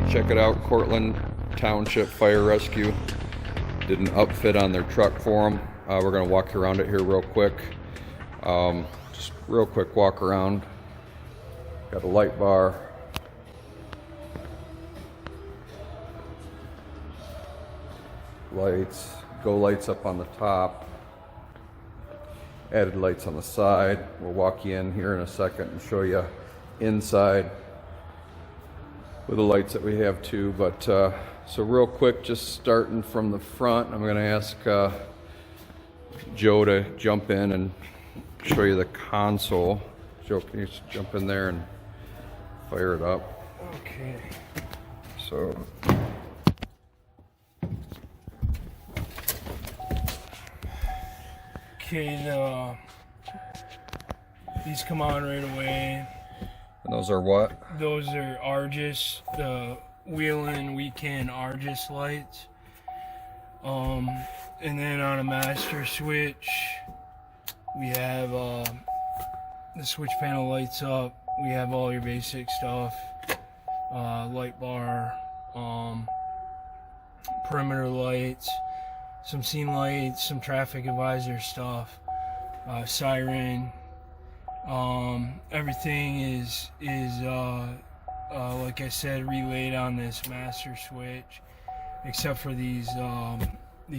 Check it out, Courtland Township Fire-Rescue. Did an upfit on their truck for them. We're going to walk around it here real quick. Just real quick walk around. Got a light bar. Lights. Go lights up on the top. Added lights on the side. We'll walk you in here in a second and show you inside with the lights that we have too. But so real quick, just starting from the front, I'm going to ask Joe to jump in and show you the console. Joe, can you just jump in there and fire it up? Okay. So okay, these come on right away. and those are what? Those are Argus, the wheel-in weekend Argus lights. And then on a master switch, we have the switch panel lights up. We have all your basic stuff, light bar, perimeter lights, some scene lights, some traffic advisor stuff, siren. Everything is like I said, relayed on this master switch, except for these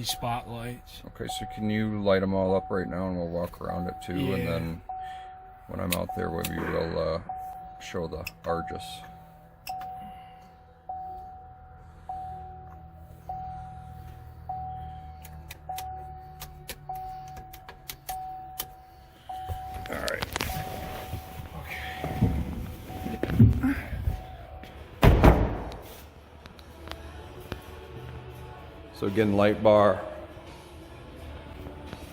spotlights. Okay, so can you light them all up right now, and we'll walk around it too, Yeah. and then when I'm out there, we will show the Argus. All right. So again, light bar,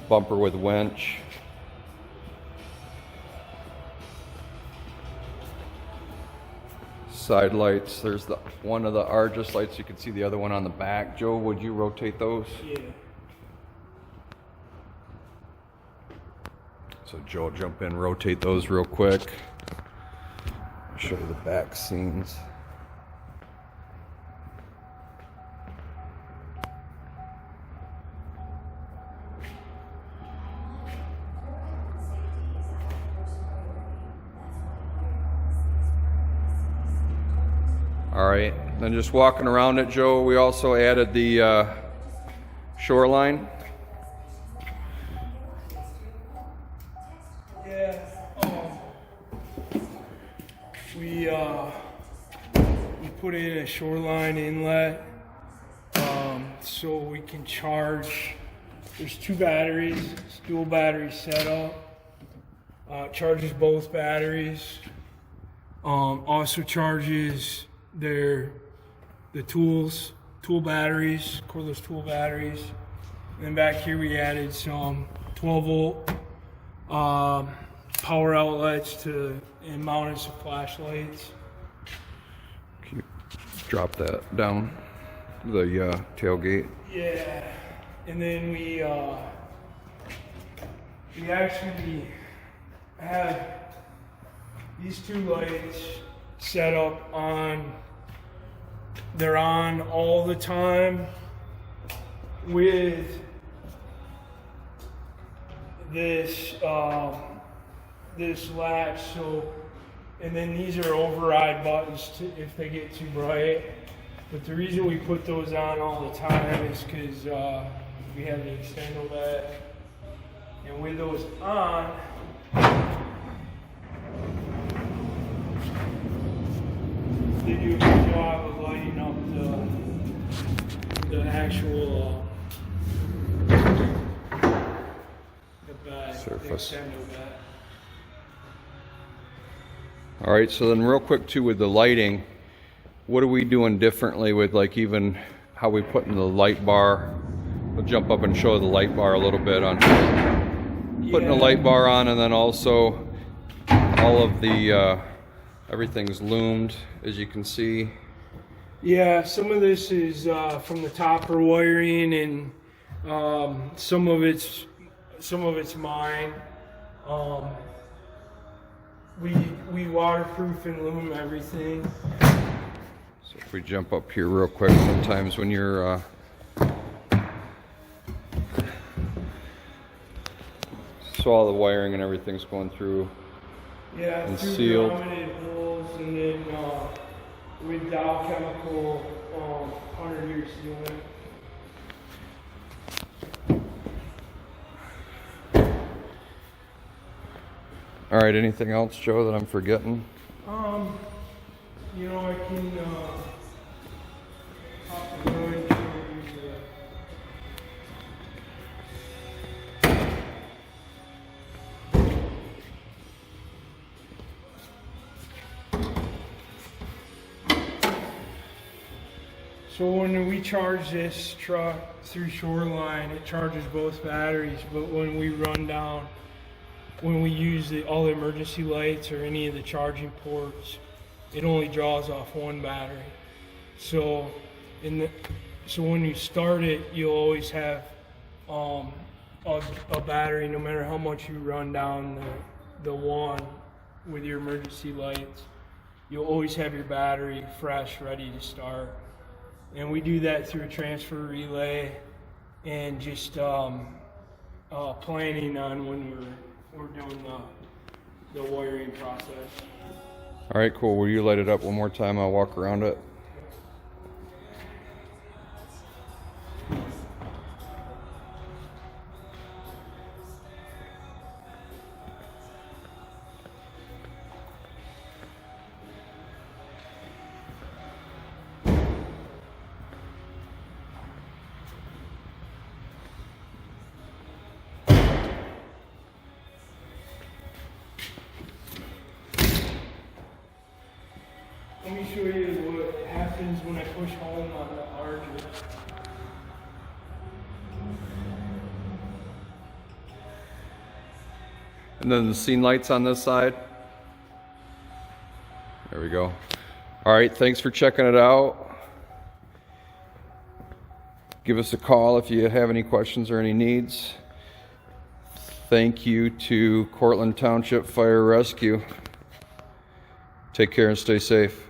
bumper with winch, side lights. There's the one of the Argus lights. You can see the other one on the back. Joe, would you rotate those? Yeah. So Joe will jump in, rotate those real quick. Show you the back scenes. All right, then just walking around it, Joe, we also added the shoreline. Yeah, we put in a shoreline inlet so we can charge. There's two batteries, it's dual battery setup. Charges both batteries. Also charges the tool batteries, cordless tool batteries. And then back here we added some 12 volt power outlets and mounted some flashlights. Can you drop that down the tailgate? Yeah, and then we actually have these two lights set up on. They're on all the time with this this latch. So, and then these are override buttons if they get too bright. But the reason we put those on all the time is because we have the extendo that, and with those on, they do a good job of lighting up the actual the back, surface. The extendo back. All right, so then real quick too with the lighting, what are we doing differently with like even how we put in the light bar? We'll jump up and show the light bar a little bit on putting a light bar on, and then also all of the everything's loomed, as you can see. Yeah, some of this is from the topper wiring, and some of it's mine. We waterproof and loom everything. So If we jump up here real quick, sometimes when you're so all the wiring and everything's going through Yeah, and through sealed. grounded holes, and then with Dow Chemical 100-year sealant. All right, anything else, Joe, that I'm forgetting? You know, I can pop the hood and show you So when we charge this truck through Shoreline, it charges both batteries, but when we run down, when we use all the emergency lights or any of the charging ports, it only draws off one battery. So when you start it, you'll always have a battery, no matter how much you run down the one with your emergency lights. You'll always have your battery fresh, ready to start. And we do that through a transfer relay and just planning on when we're doing the wiring process. All right, cool. Will you light it up one more time? I'll walk around it. Let me show you what happens when I push home on the archer. And then the scene lights on this side. There we go. All right, thanks for checking it out. Give us a call if you have any questions or any needs. Thank you to Courtland Township Fire-Rescue. Take care and stay safe.